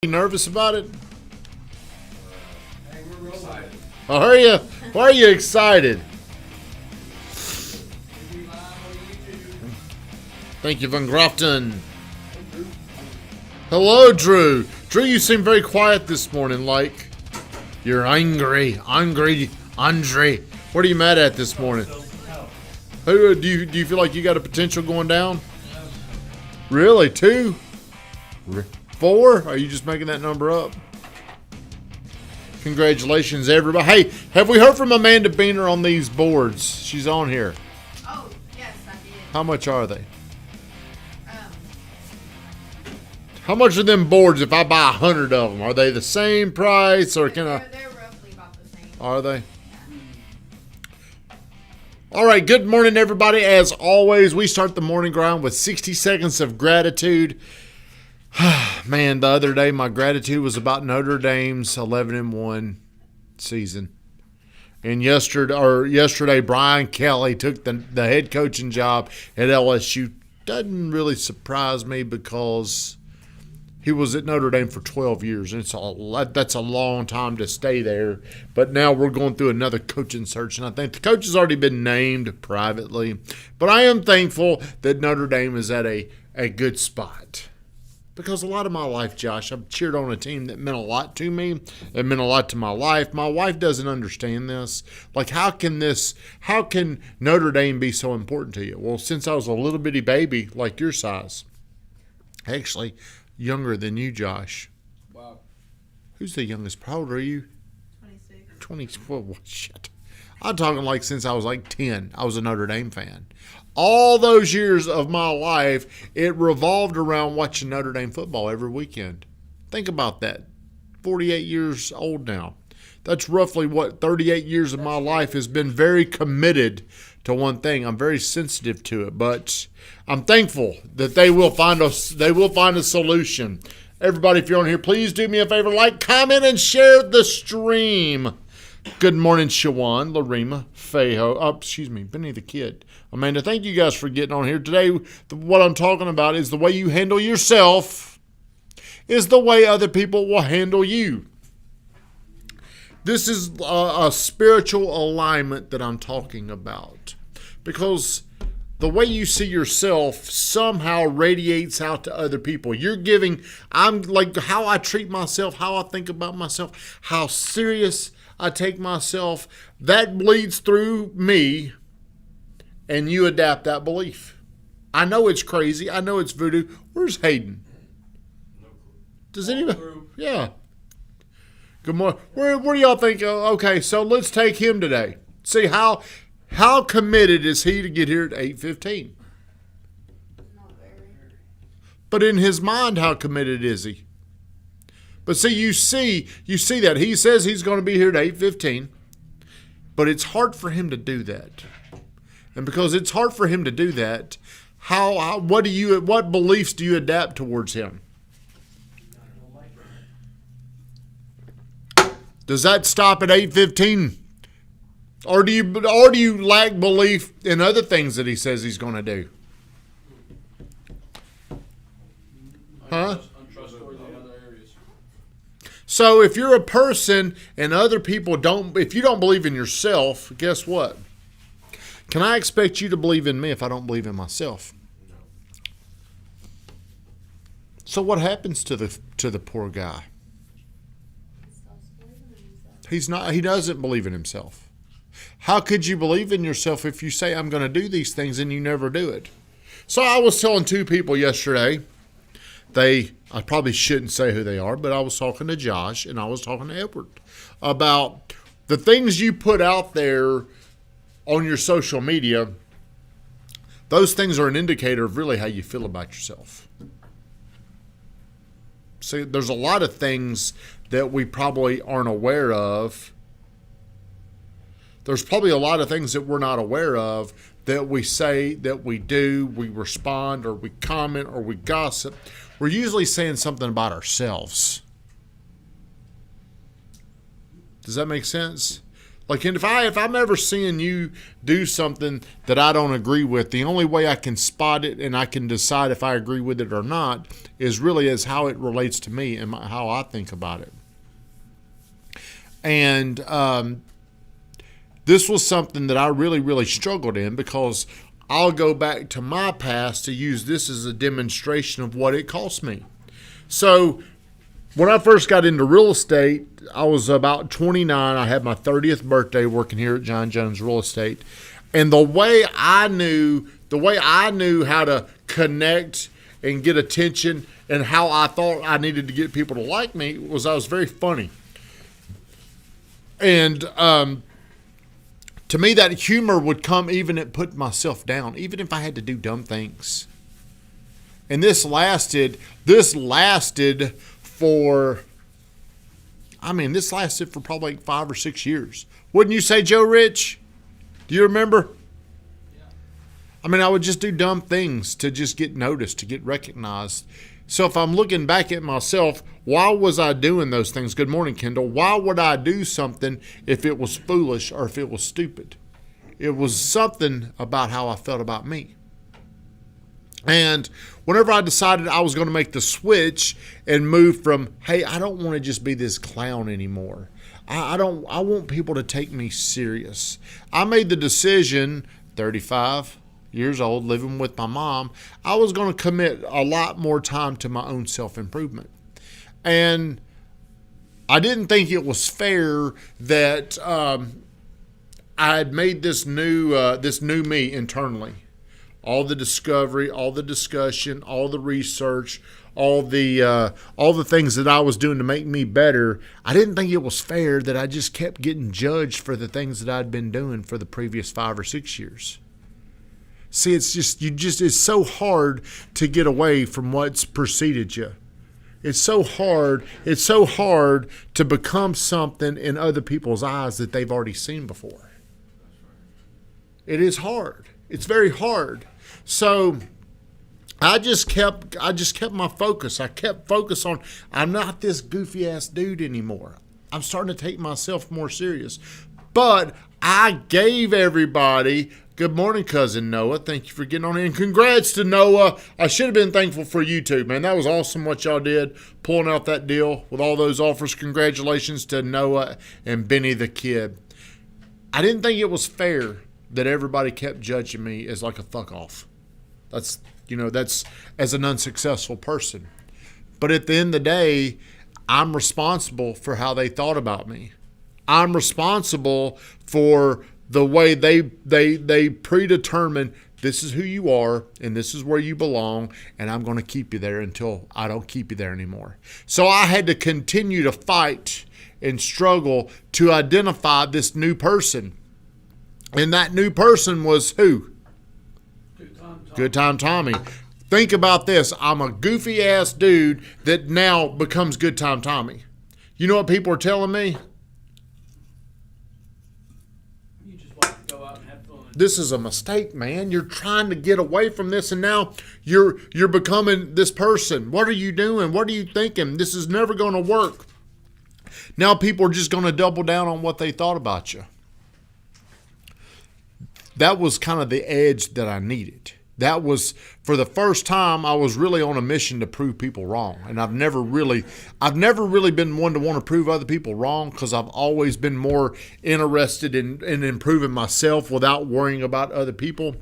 You nervous about it? Hey, we're excited. Oh, are you? Why are you excited? Thank you, Van Grafton. Hello, Drew. Drew, you seem very quiet this morning, like you're angry. Andre. What are you mad at this morning? Who do you feel like you got a potential going down? Really? 2? 4? Are you just making that number up? Congratulations, everybody. Hey, have we heard from Amanda Beaner on these boards? She's on here. Oh, yes, I did. How much are they? How much are them boards if I buy 100 of them? Are they the same price or can I? They're roughly about the same. Are they? All right, good morning, everybody. As always, we start the morning grind with 60 seconds of gratitude. Man, the other day, my gratitude was about Notre Dame's 11-1 season. And yesterday, Brian Kelly took the head coaching job at LSU. Doesn't really surprise me because he was at Notre Dame for 12 years, and that's a long time to stay there. But now we're going through another coaching search, and I think the coach has already been named privately. But I am thankful that Notre Dame is at a good spot. Because a lot of my life, Josh, I've cheered on a team that meant a lot to me. It meant a lot to my life. My wife doesn't understand this. Like, how can Notre Dame be so important to you? Well, since I was a little bitty baby, like your size, actually younger than you, Josh. Wow. Who's the youngest? How old are you? 26. 24. Well, shit. I'm talking like since I was like 10, I was a Notre Dame fan. All those years of my life, it revolved around watching Notre Dame football every weekend. Think about that. 48 years old now. That's roughly what 38 years of my life has been very committed to one thing. I'm very sensitive to it, but I'm thankful that they will find a solution. Everybody, if you're on here, please do me a favor, like, comment, and share the stream. Good morning, Shawan, Larima, Feho, Benny the Kid. Amanda, thank you guys for getting on here. Today, what I'm talking about is the way you handle yourself is the way other people will handle you. This is a spiritual alignment that I'm talking about. Because the way you see yourself somehow radiates out to other people. I'm like how I treat myself, how I think about myself, how serious I take myself, that bleeds through me, and you adapt that belief. I know it's crazy. I know it's voodoo. Where's Hayden? Does anybody? Yeah. Good morning. Where do y'all think? Okay, so let's take him today. See how committed is he to get here at 8:15? Not very. But in his mind, how committed is he? But see, you see that. He says he's going to be here at 8:15, but it's hard for him to do that. And because it's hard for him to do that, what beliefs do you adapt towards him? Does that stop at 8:15? Or do you lack belief in other things that he says he's going to do? Huh? So if you're a person and other people if you don't believe in yourself, guess what? Can I expect you to believe in me if I don't believe in myself? No. So what happens to the poor guy? He doesn't believe in himself. How could you believe in yourself if you say I'm going to do these things and you never do it? So I was telling 2 people yesterday. I probably shouldn't say who they are, but I was talking to Josh and I was talking to Edward about the things you put out there on your social media. Those things are an indicator of really how you feel about yourself. See, there's a lot of things that we probably aren't aware of. There's probably a lot of things that we're not aware of that we say, that we do, we respond, or we comment, or we gossip. We're usually saying something about ourselves. Does that make sense? Like, and if I'm ever seeing you do something that I don't agree with, the only way I can spot it and I can decide if I agree with it or not is really as how it relates to me and how I think about it. And this was something that I really, really struggled in, because I'll go back to my past to use this as a demonstration of what it cost me. So when I first got into real estate, I was about 29. I had my 30th birthday working here at John Jones Real Estate. And the way I knew how to connect and get attention and how I thought I needed to get people to like me was I was very funny. And to me, that humor would come even at putting myself down, even if I had to do dumb things. And this lasted for probably like 5 or 6 years. Wouldn't you say, Joe Rich? Do you remember? Yeah. I mean, I would just do dumb things to just get noticed, to get recognized. So if I'm looking back at myself, why was I doing those things? Good morning, Kendall. Why would I do something if it was foolish or if it was stupid? It was something about how I felt about me. And whenever I decided I was going to make the switch and move from, hey, I don't want to just be this clown anymore. I want people to take me serious. I made the decision, 35 years old, living with my mom, I was going to commit a lot more time to my own self-improvement. And I didn't think it was fair that I had made this new me internally. All the discovery, all the discussion, all the research, all the things that I was doing to make me better. I didn't think it was fair that I just kept getting judged for the things that I'd been doing for the previous 5 or 6 years. See, it's so hard to get away from what's preceded you. It's so hard to become something in other people's eyes that they've already seen before. It is hard. It's very hard. So I just kept my focus. I kept focus on, I'm not this goofy ass dude anymore. I'm starting to take myself more serious. But I gave everybody, good morning, cousin Noah. Thank you for getting on in. Congrats to Noah. I should have been thankful for you too, man. That was awesome what y'all did, pulling out that deal with all those offers. Congratulations to Noah and Benny the kid. I didn't think it was fair that everybody kept judging me as like a fuck off. That's as an unsuccessful person. But at the end of the day, I'm responsible for how they thought about me. I'm responsible for the way they predetermine this is who you are and this is where you belong, and I'm going to keep you there until I don't keep you there anymore. So I had to continue to fight and struggle to identify this new person. And that new person was who? Good Time Tommy. Think about this. I'm a goofy ass dude that now becomes Good Time Tommy. You know what people are telling me? You just want to go out and have fun. This is a mistake, man. You're trying to get away from this, and now you're becoming this person. What are you doing? What are you thinking? This is never going to work. Now people are just going to double down on what they thought about you. That was kind of the edge that I needed. That was, for the first time, I was really on a mission to prove people wrong. And I've never really been one to want to prove other people wrong, because I've always been more interested in improving myself without worrying about other people.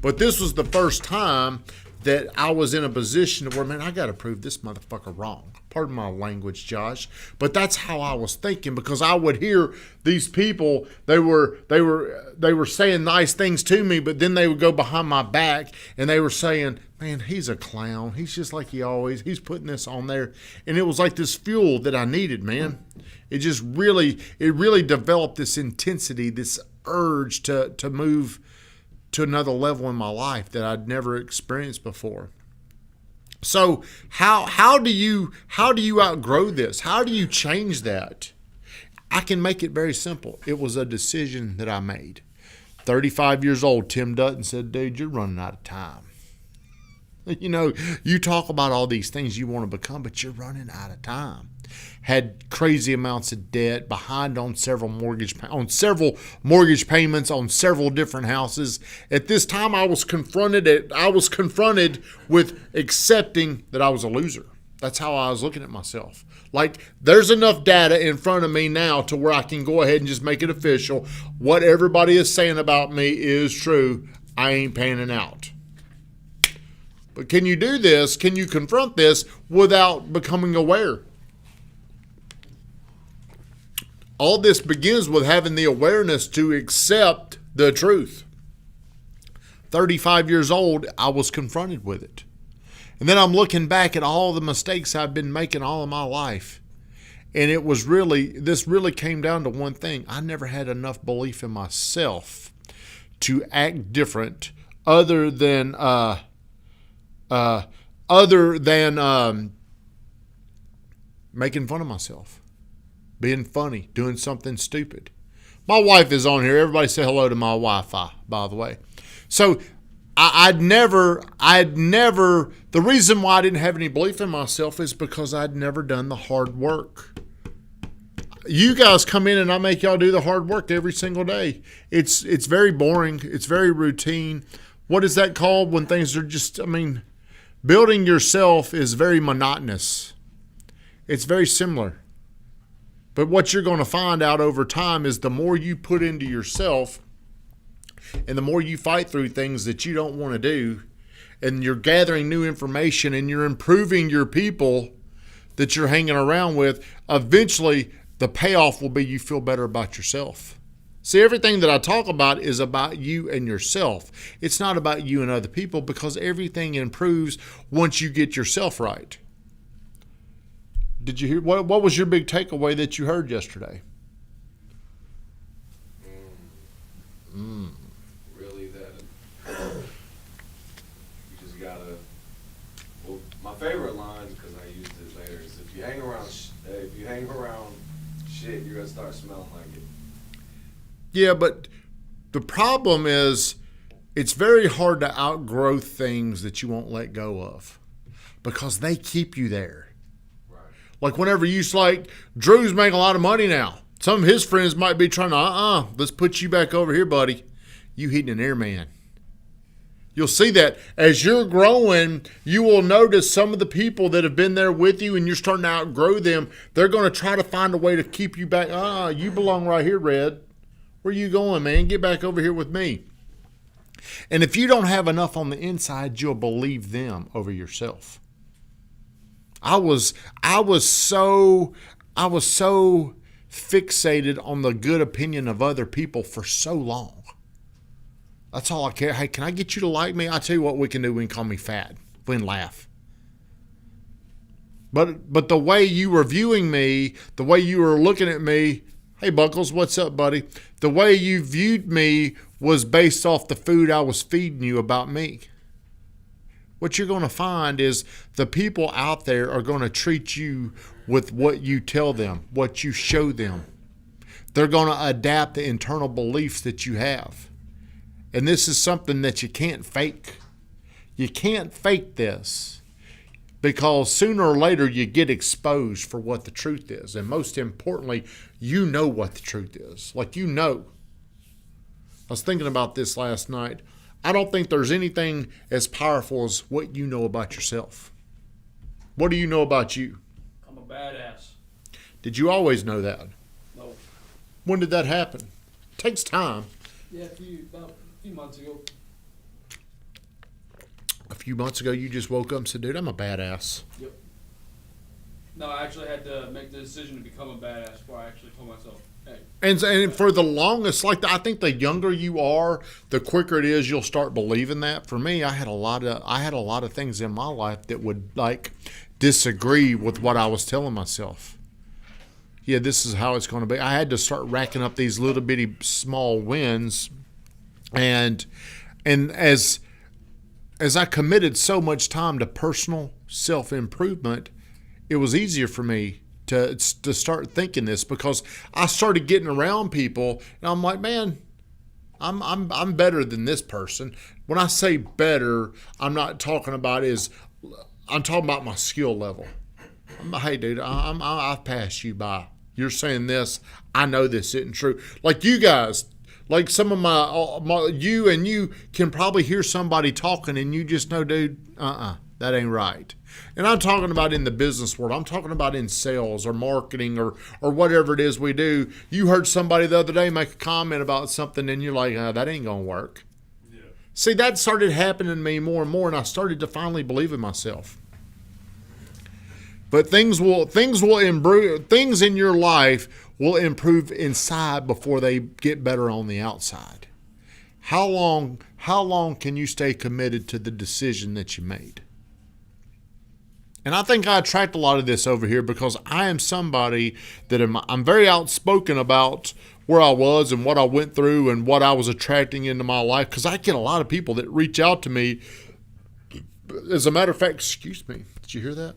But this was the first time that I was in a position where, man, I got to prove this motherfucker wrong. Pardon my language, Josh, but that's how I was thinking, because I would hear these people, they were saying nice things to me, but then they would go behind my back and they were saying, man, he's a clown. He's just like he's putting this on there. And it was like this fuel that I needed, man. It really developed this intensity, this urge to move to another level in my life that I'd never experienced before. So how do you outgrow this? How do you change that? I can make it very simple. It was a decision that I made. 35 years old, Tim Dutton said, dude, you're running out of time. You know, you talk about all these things you want to become, but you're running out of time. Had crazy amounts of debt, behind on several mortgage payments on several different houses. At this time, I was confronted with accepting that I was a loser. That's how I was looking at myself. Like, there's enough data in front of me now to where I can go ahead and just make it official. What everybody is saying about me is true. I ain't panning out. But can you do this? Can you confront this without becoming aware? All this begins with having the awareness to accept the truth. 35 years old, I was confronted with it. And then I'm looking back at all the mistakes I've been making all of my life. And this really came down to one thing. I never had enough belief in myself to act different other than making fun of myself. Being funny, doing something stupid. My wife is on here. Everybody say hello to my Wi-Fi, by the way. So I'd never, the reason why I didn't have any belief in myself is because I'd never done the hard work. You guys come in and I make y'all do the hard work every single day. It's very boring. It's very routine. What is that called when things are just, building yourself is very monotonous. It's very similar. But what you're going to find out over time is the more you put into yourself and the more you fight through things that you don't want to do, and you're gathering new information and you're improving your people that you're hanging around with, eventually the payoff will be you feel better about yourself. See, everything that I talk about is about you and yourself. It's not about you and other people, because everything improves once you get yourself right. Did you hear what was your big takeaway that you heard yesterday? Really, that you just gotta. Well, my favorite line, because I used it later, is if you hang around shit, you're gonna start smelling like it. Yeah, but the problem is it's very hard to outgrow things that you won't let go of, because they keep you there. Like whenever Drew's making a lot of money now. Some of his friends might be trying to, let's put you back over here, buddy. You hitting an airman. You'll see that as you're growing, you will notice some of the people that have been there with you and you're starting to outgrow them. They're going to try to find a way to keep you back. You belong right here, Red. Where you going, man? Get back over here with me. And if you don't have enough on the inside, you'll believe them over yourself. I was so fixated on the good opinion of other people for so long. That's all I care. Hey, can I get you to like me? I tell you what we can do. We can call me fat. We can laugh. But the way you were viewing me, the way you were looking at me, hey Buckles, what's up, buddy? The way you viewed me was based off the food I was feeding you about me. What you're going to find is the people out there are going to treat you with what you tell them, what you show them. They're going to adapt the internal beliefs that you have. And this is something that you can't fake. You can't fake this, because sooner or later you get exposed for what the truth is. And most importantly, you know what the truth is. Like, you know. I was thinking about this last night. I don't think there's anything as powerful as what you know about yourself. What do you know about you? I'm a badass. Did you always know that? No. When did that happen? It takes time. Yeah, about a few months ago. A few months ago, you just woke up and said, dude, I'm a badass. Yep. No, I actually had to make the decision to become a badass before I actually told myself, hey. And for the longest, I think the younger you are, the quicker it is you'll start believing that. For me, I had a lot of things in my life that would disagree with what I was telling myself. Yeah, this is how it's going to be. I had to start racking up these little bitty small wins, and as I committed so much time to personal self-improvement, it was easier for me to start thinking this, because I started getting around people and I'm like, man, I'm better than this person. When I say better, I'm not talking about I'm talking about my skill level. Hey, dude, I've passed you by. You're saying this. I know this isn't true. Like you guys, like some of you can probably hear somebody talking and you just know, dude, that ain't right. And I'm talking about in the business world. I'm talking about in sales or marketing or whatever it is we do. You heard somebody the other day make a comment about something and you're like, that ain't going to work. Yeah. See, that started happening to me more and more, and I started to finally believe in myself. But things will improve. Things in your life will improve inside before they get better on the outside. How long can you stay committed to the decision that you made? And I think I attract a lot of this over here because I am somebody that I'm very outspoken about where I was and what I went through and what I was attracting into my life, because I get a lot of people that reach out to me. As a matter of fact, excuse me, did you hear that?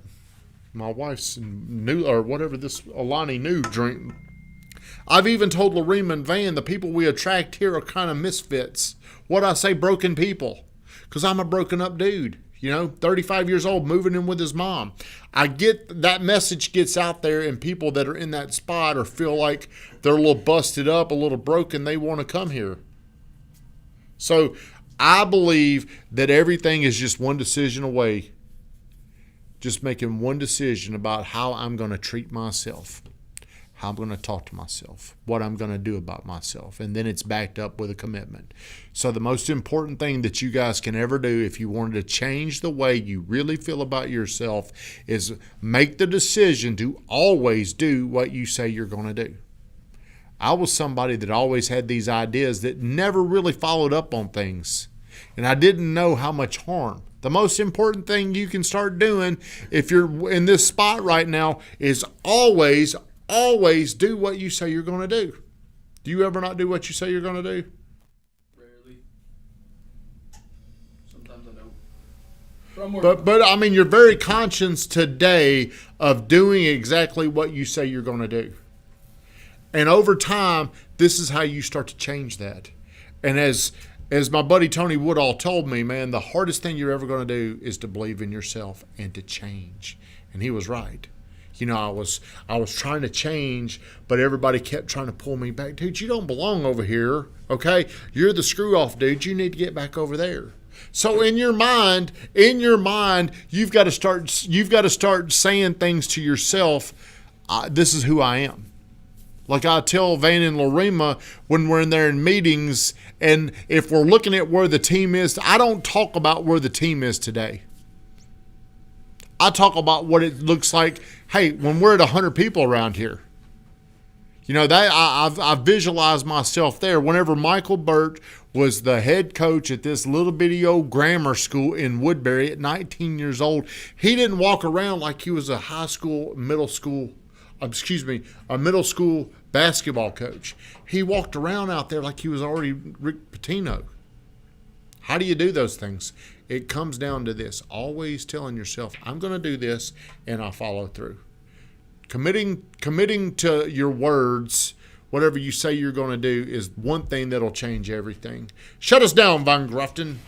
My wife's new, or whatever this Alani new drink. I've even told Lorema and Van, the people we attract here are kind of misfits. What I say, broken people, because I'm a broken up dude. 35 years old, moving in with his mom. I get that message gets out there, and people that are in that spot or feel like they're a little busted up, a little broken, they want to come here. So I believe that everything is just one decision away. Just making one decision about how I'm going to treat myself, how I'm going to talk to myself, what I'm going to do about myself, and then it's backed up with a commitment. So the most important thing that you guys can ever do if you wanted to change the way you really feel about yourself is make the decision to always do what you say you're going to do. I was somebody that always had these ideas that never really followed up on things, and I didn't know how much harm. The most important thing you can start doing if you're in this spot right now is always do what you say you're going to do. Do you ever not do what you say you're going to do? Rarely. Sometimes I don't. But I mean, you're very conscious today of doing exactly what you say you're going to do. And over time, this is how you start to change that. And as my buddy Tony Woodall told me, man, the hardest thing you're ever going to do is to believe in yourself and to change. And he was right. I was trying to change, but everybody kept trying to pull me back. Dude, you don't belong over here, okay? You're the screw-off dude. You need to get back over there. So in your mind, you've got to start saying things to yourself. This is who I am. Like I tell Van and Lorema when we're in there in meetings, and if we're looking at where the team is, I don't talk about where the team is today. I talk about what it looks like, hey, when we're at 100 people around here. That I visualized myself there. Whenever Michael Burt was the head coach at this little bitty old grammar school in Woodbury at 19 years old, he didn't walk around like he was a middle school basketball coach. He walked around out there like he was already Rick Pitino. How do you do those things? It comes down to this. Always telling yourself, I'm going to do this, and I'll follow through. Committing to your words, whatever you say you're going to do, is one thing that'll change everything. Shut us down, Von Grafton.